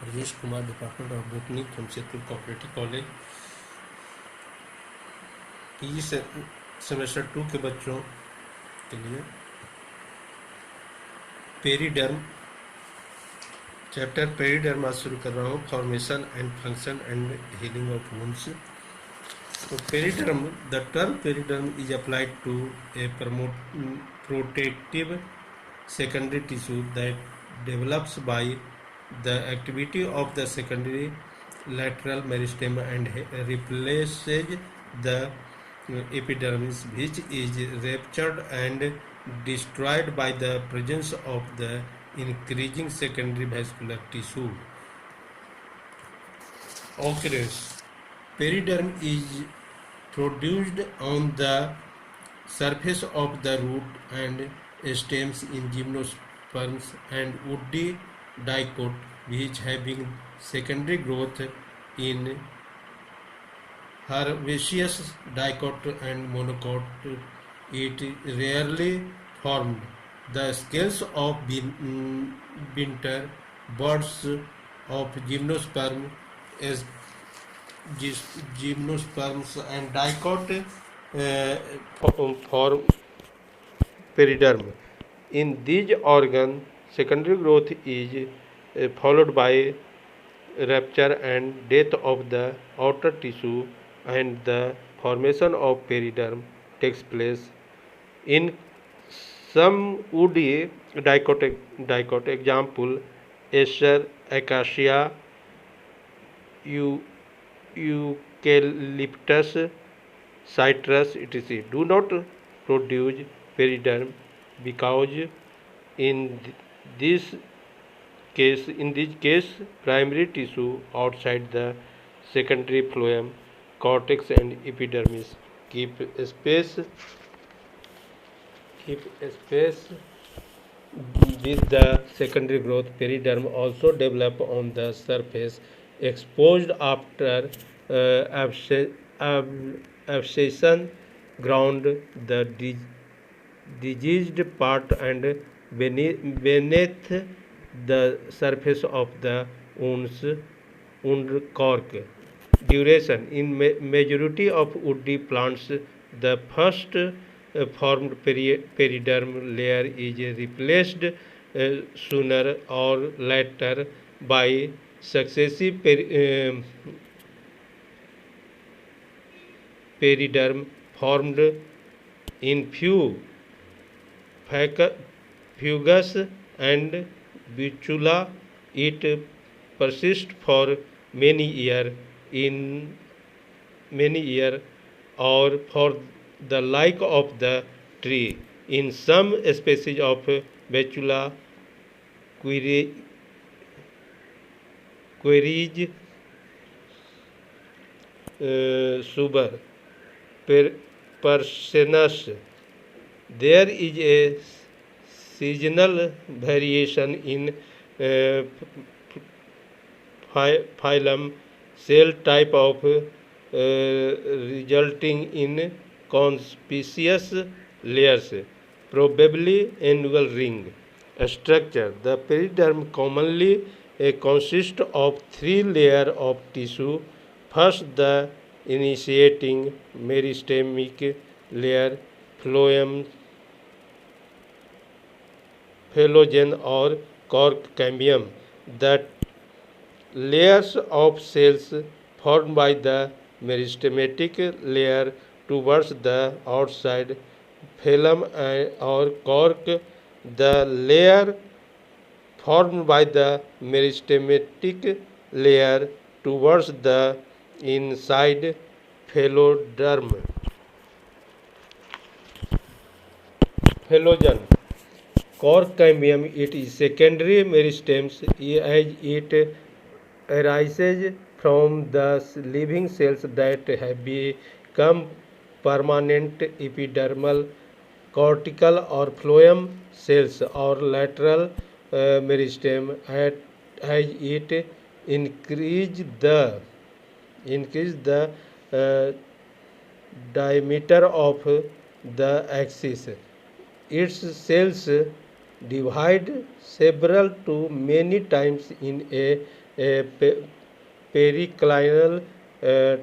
Rajesh Kumar, Department of Botany, Jamshedpur Cooperative College। PG semester 2 के बच्चों के लिए पेरीडर्म चैप्टर पेरीडर्म आज शुरू कर रहा हूँ। Formation and function and healing of wounds. तो periderm, the term periderm is applied to a protective secondary tissue that develops by the activity of the secondary lateral meristem and replaces the epidermis, which is ruptured and destroyed by the presence of the increasing secondary vascular tissue. Occurrence: periderm is produced on the surface of the root and stems in gymnosperms and woody dicot, which having secondary growth in herbaceous dicot and monocot. It rarely formed. The scales of winter birds of as gymnosperms and dicot form periderm. In these organs, secondary growth is followed by rupture and death of the outer tissue, and the formation of periderm takes place. In some woody dicot, example Acer, Acacia, Eucalyptus, citrus, etc., do not produce periderm because this in this case, primary tissue outside the secondary phloem, cortex, and epidermis keep space with the secondary growth. Periderm also develop on the surface, exposed after abscission, ground the diseased part and beneath the surface of the wound cork. Duration: in majority of woody plants, the first formed periderm layer is replaced sooner or later by successive periderm formed in fugus and Bitula. It persists for many years or for the life of the tree. In some species of Betula queries suber persinus, there is a seasonal variation in phylum cell type of resulting in conspicuous layers, probably annual ring. Structure: the periderm commonly consists of 3 layers of tissue. First, the initiating meristemic layer, phloem, phelogen or cork cambium. The layers of cells formed by the meristematic layer towards the outside, phloem or cork. The layer formed by the meristematic layer towards the inside, pheloderm. Phelogen. Cork cambium, it is secondary meristems as it arises from the living cells that have become permanent epidermal, cortical or phloem cells or lateral meristem. As it increase the diameter of the axis, its cells divide several to many times in a a periclinal uh,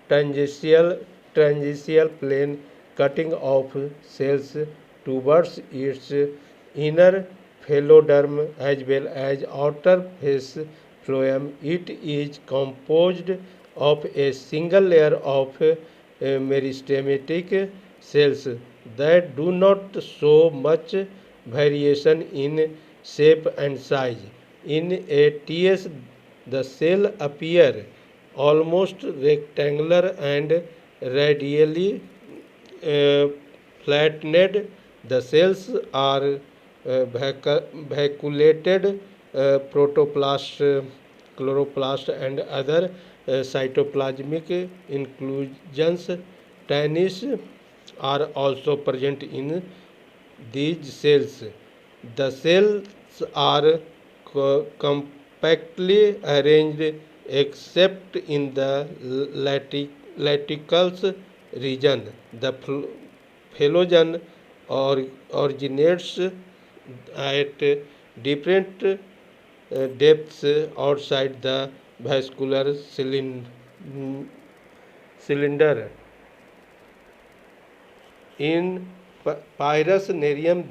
tangential plane cutting off cells towards its inner phyloderm as well as outer face phloem. It is composed of a single layer of meristematic cells that do not show much variation in shape and size. In a TS, the cell appear almost rectangular and radially uh, flattened. The cells are vacuolated protoplast, chloroplast, and other cytoplasmic inclusions. Tannis are also present in these cells. The cells are compactly arranged except in the laticulus region. The phelogen originates at different depths outside the vascular cylinder. In Pyrus nerium,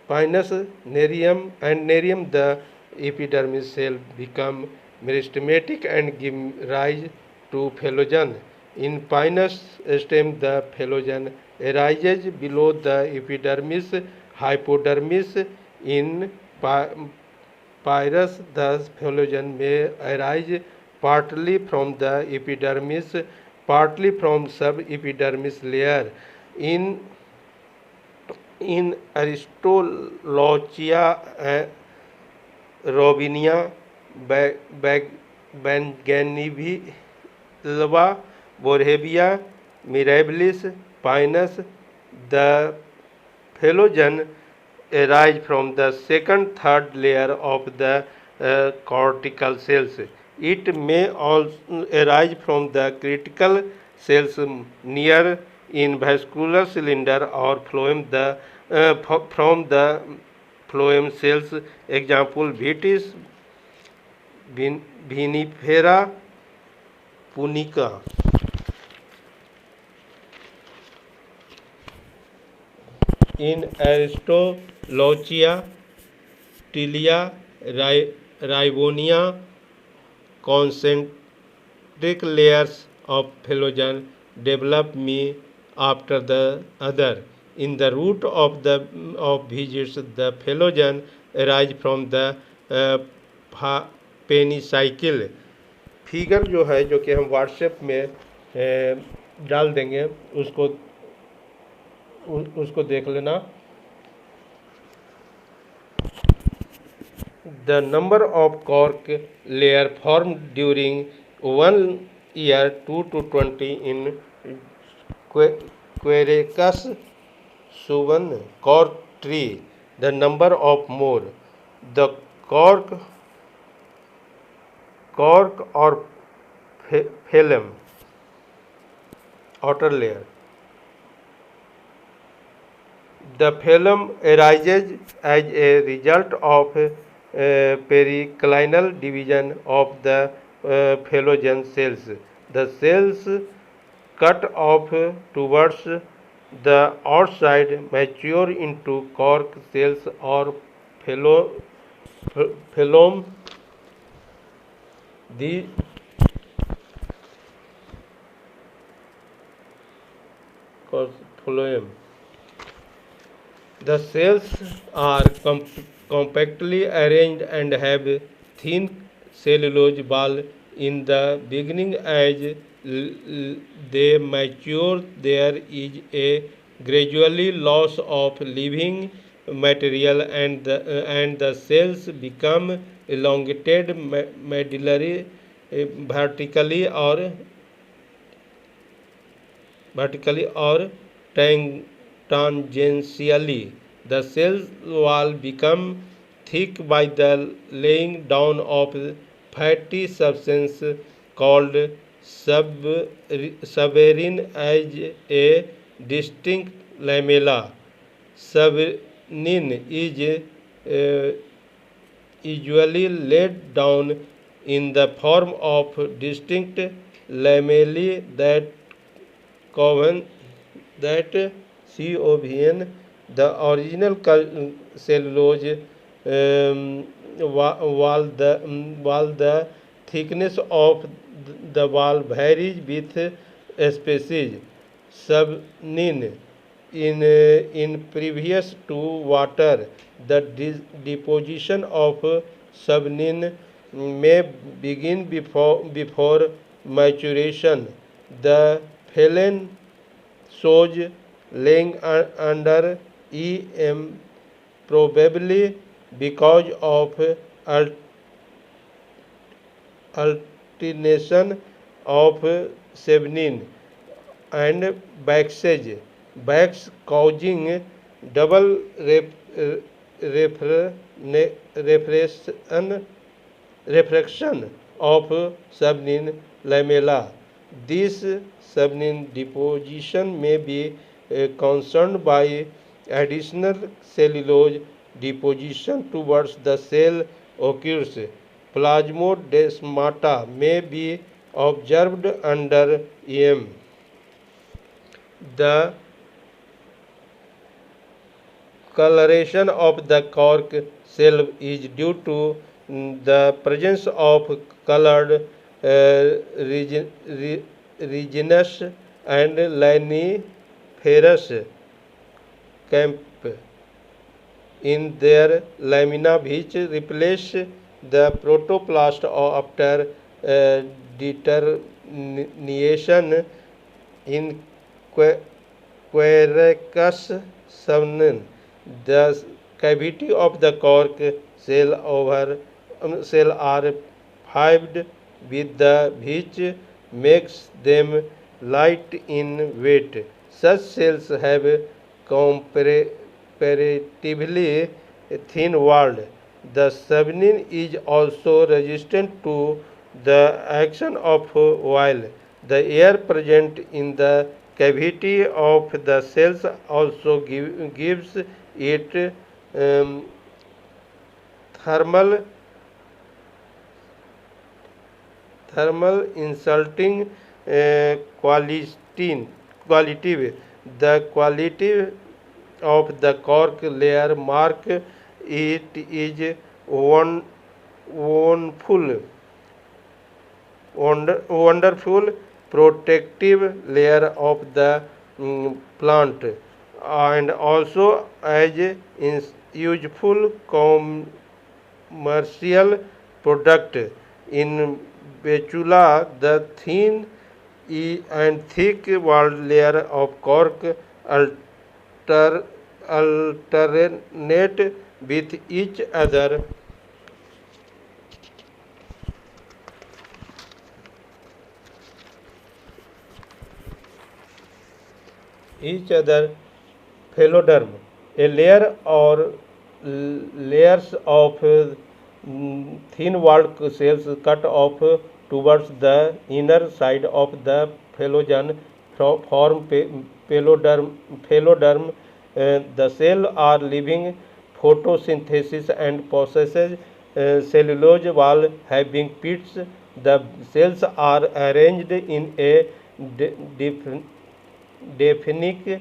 and nerium, the epidermis cell become meristematic and give rise to phelogen. In Pinus stem, the phelogen arises below the epidermis hypodermis. In Pyrus, the phelogen may arise partly from the epidermis, partly from subepidermis layer. In Aristolochia, Robinia, Banganivillava, Borhevia, Mirabilis, Pinus, the phelogen arise from the second third layer of the cortical cells. It may also arise from the critical cells near in vascular cylinder or phloem from the phloem cells. Example: Vitis vinifera punica. In Aristolochia, Tilia, Ribonia, concentric layers of phelogen develop me after the other. In the root of the visits, the phelogen arise from the pericycle. Figure जो है जो कि हम WhatsApp में डाल देंगे उसको देख लेना. The number of cork layer formed during 1 year 2 to 20 in Quercus suvan cork tree. The number of more. The cork or phloem, outer layer. The phloem arises as a result of periclinal division of the phelogen cells. The cells cut off towards the outside mature into cork cells or phloem. The phloem. The cells are compactly arranged and have thin cellulose wall in the beginning. As they mature, there is a gradually loss of living material and the cells become elongated medullary vertically or tangentially. The cell wall become thick by the laying down of fatty substance called suberin as a distinct lamella. Nin is usually laid down in the form of distinct lamellae that coven that COVN, the original cellulose while the thickness of the wall varies with species. Subnin in previous to water, the deposition of subnin may begin before maturation. The phyllen shows laying under EM probably because of alternation of Sevenin and backstage, backs causing double refraction refraction of subnin lamella. This subnin deposition may be concerned by additional cellulose deposition towards the cell occurs. Plasmodesmata may be observed under EM. The coloration of the cork cell is due to the presence of colored resinous and laniferous camp in their lamina which replace the protoplast after determination in Quercus subnin. The cavity of the cork cell are filled with the which makes them light in weight. Such cells have comparatively thin wall. The subnin is also resistant to the action of oil. The air present in the cavity of the cells also gives it thermal thermal insulting quality. The quality of the cork layer mark it is wonderful wonderful protective layer of the plant and also as useful commercial product. In Betula, the thin and thick walled layer of cork alternate with each other pheloderm, a layer or layers of thin walled cells cut off towards the inner side of the phelogen form pheloderm. The cell are living photosynthesis and possesses cellulose wall having pits. The cells are arranged in a definite,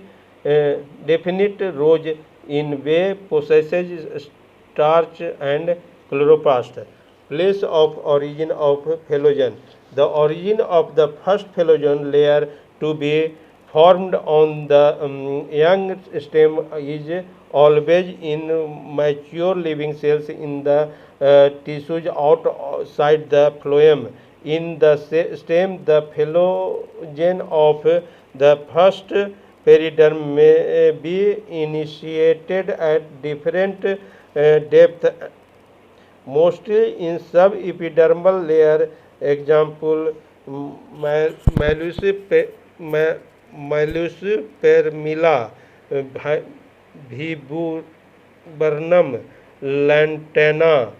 definite rows in way possesses starch and chloroplast. Place of origin of phelogen. The origin of the first phelogen layer to be formed on the young stem is always in mature living cells in the tissues outside the phloem. In the stem, the phelogen of the first periderm may be initiated at different depth, mostly in subepidermal layer. Example: Malus permila, viburnum, lantana,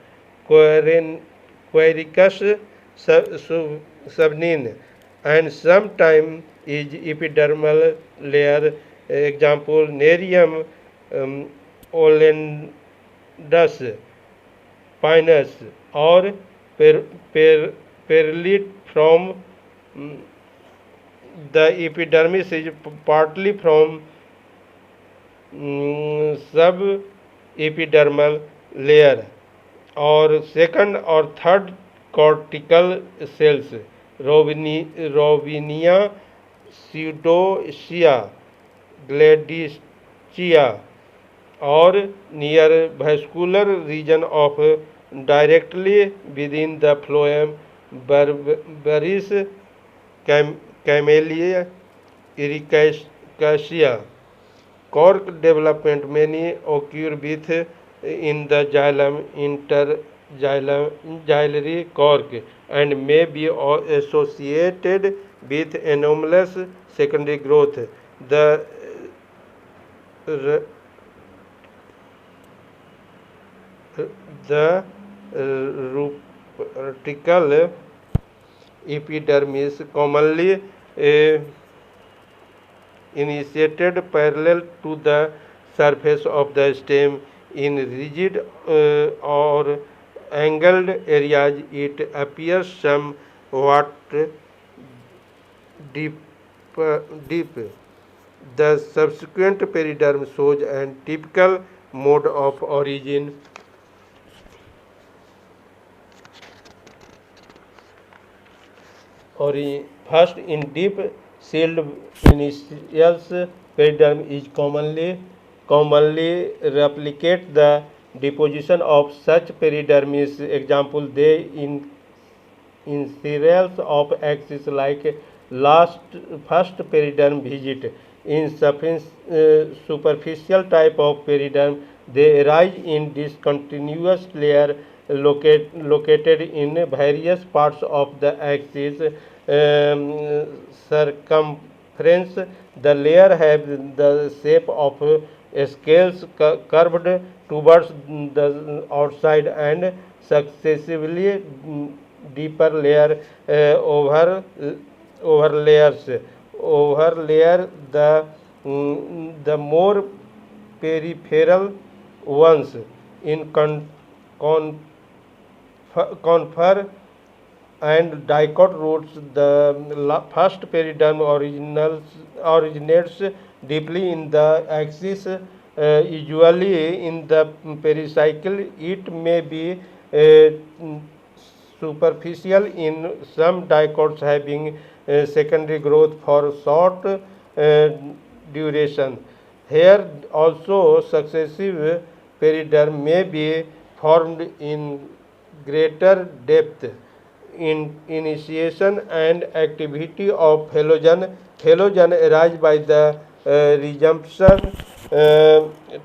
quericus subnin, and sometime is epidermal layer. Example: Nerium Olendas, Pinus, or per, per, Perlit from the epidermis is partly from sub-epidermal layer or second or third cortical cells, Rovinia, Pseudocia, Gladyscia, or near vascular region of directly within the phloem, Barbaris, Camellia, Ericaceae. Cork development many occur with in the xylem interxylary cork and may be associated with anomalous secondary growth. The r- the rutical epidermis commonly initiated parallel to the surface of the stem in rigid or angled areas. It appears somewhat deep, deep. The subsequent periderm shows a typical mode of origin. First, in deep sealed initials, periderm is commonly replicate the deposition of such peridermis. Example, they in serials of axis like last first periderm visit. In superficial type of periderm, they arise in discontinuous layer located in various parts of the axis circumference. The layer have the shape of scales curved towards the outside and successively deeper layer overlayer the more peripheral ones in con, confer and dicot roots. The first periderm originates deeply in the axis, usually in the pericycle. It may be superficial in some dicots having secondary growth for short duration. Here also successive periderm may be formed in greater depth. In initiation and activity of phelogen. Phelogen arise by the resumption,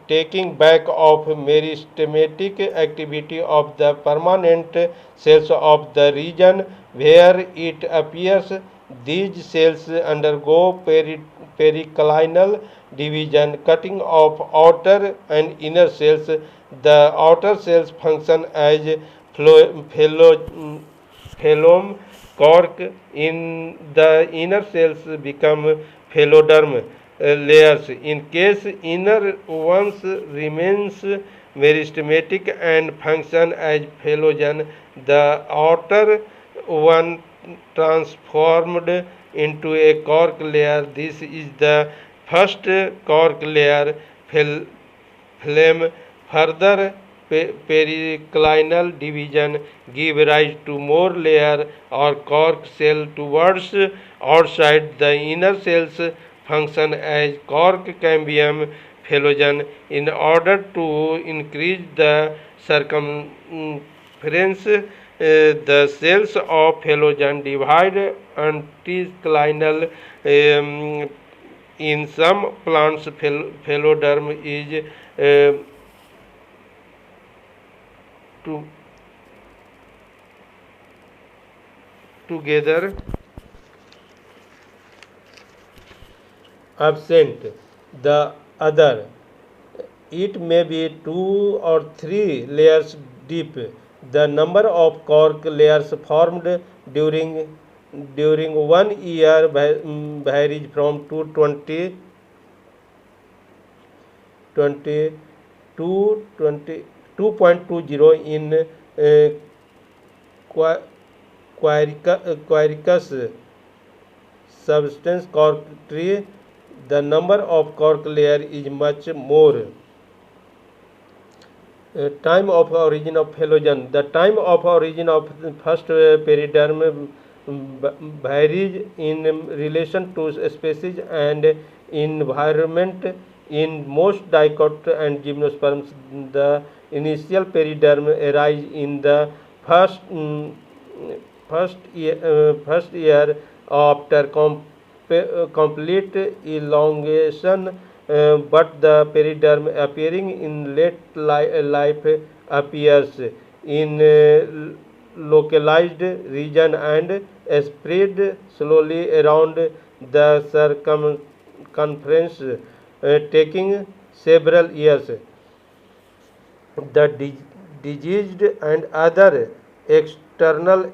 taking back of meristematic activity of the permanent cells of the region where it appears. These cells undergo periclinal division, cutting off outer and inner cells. The outer cells function as phloem cork. In the inner cells become pheloderm layers. In case inner ones remains meristematic and function as phelogen, the outer one transformed into a cork layer. This is the first cork layer. Phloem further periclinal division give rise to more layer or cork cell towards outside. The inner cells function as cork cambium phelogen. In order to increase the circumference, the cells of phelogen divide anticlinal. In some plants, pheloderm is to, together absent the other. It may be 2 or 3 layers deep. The number of cork layers formed during 1 year varies from 220 20 2.20 in Quercus substance cork tree, the number of cork layer is much more. Time of origin of halogen. The time of origin of the first periderm varies in relation to species and environment. In most dicot and gymnosperms, the initial periderm arise in the first year after complete elongation, but the periderm appearing in late life appears in localized region and spread slowly around the circumference, taking several years. The diseased and other external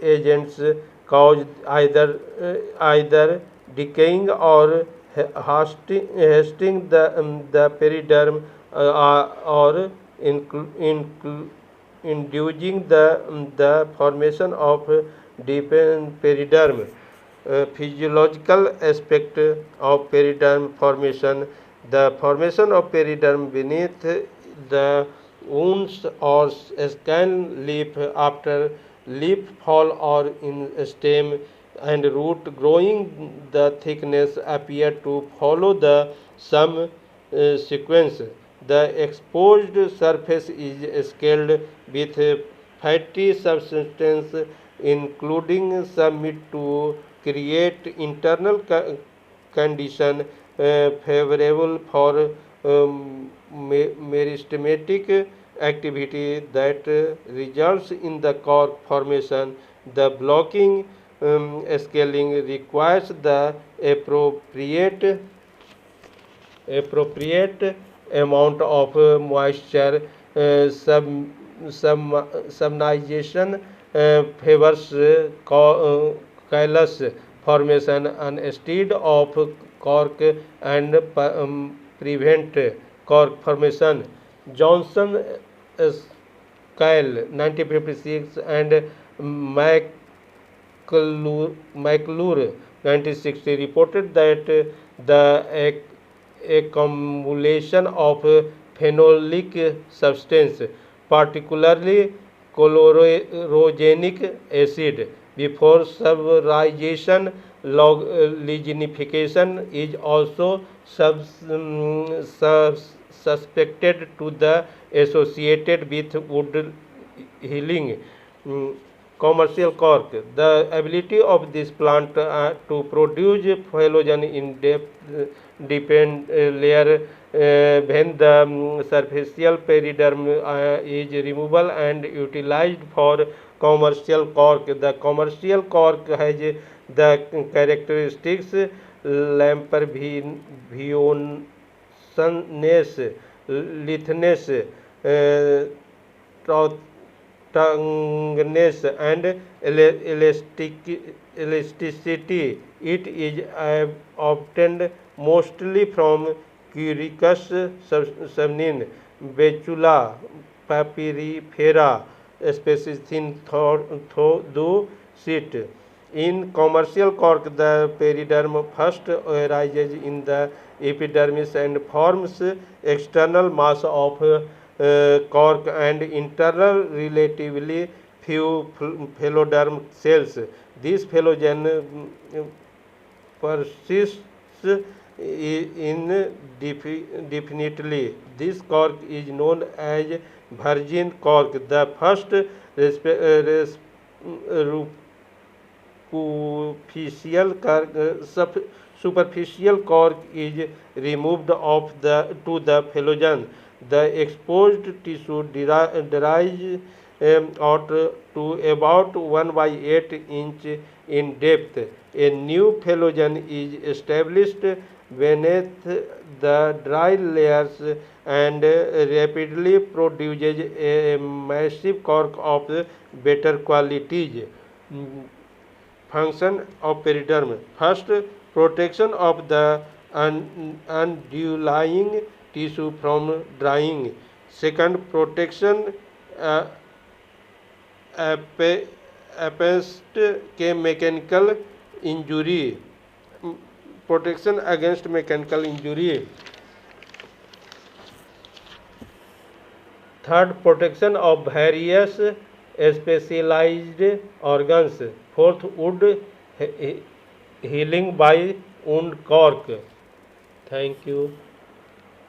agents cause either decaying or hasting the periderm, or inducing the formation of deep periderm. Physiological aspect of periderm formation. The formation of periderm beneath the wounds or scan leaf after leaf fall or in stem and root growing, the thickness appear to follow the some sequence. The exposed surface is scaled with fatty substance, including submit to create internal condition favorable for meristematic activity that results in the cork formation. The blocking scaling requires the appropriate amount of moisture. Submersion favors callus formation instead of cork and prevent cork formation. Johnson Kyle 1956 and McClure 1960 reported that the accumulation of phenolic substance, particularly chlorogenic acid, before subrization lignification is also suspected to the associated with wood healing. Commercial cork. The ability of this plant to produce phloem in depend layer when the superficial periderm is removable and utilized for commercial cork. The commercial cork has the characteristics lamperviousness, litheness, tongueness, and elasticity. It is obtained mostly from Quercus subnin, Betula papyrifera, species thin though sheet. In commercial cork, the periderm first arises in the epidermis and forms external mass of cork and internal relatively few pheloderm cells. This phelogen persists indefinitely. This cork is known as virgin cork. The first superficial cork is removed of to the phelogen. The exposed tissue dries out to about 1 by 8 inch in depth. A new phelogen is established beneath the dry layers and rapidly produces a massive cork of better qualities. Function of periderm. First, protection of the underlying tissue from drying. Second, protection uh, against mechanical injury. Protection against mechanical injury. Third, protection of various specialized organs. Fourth, wound healing by wound cork. Thank you.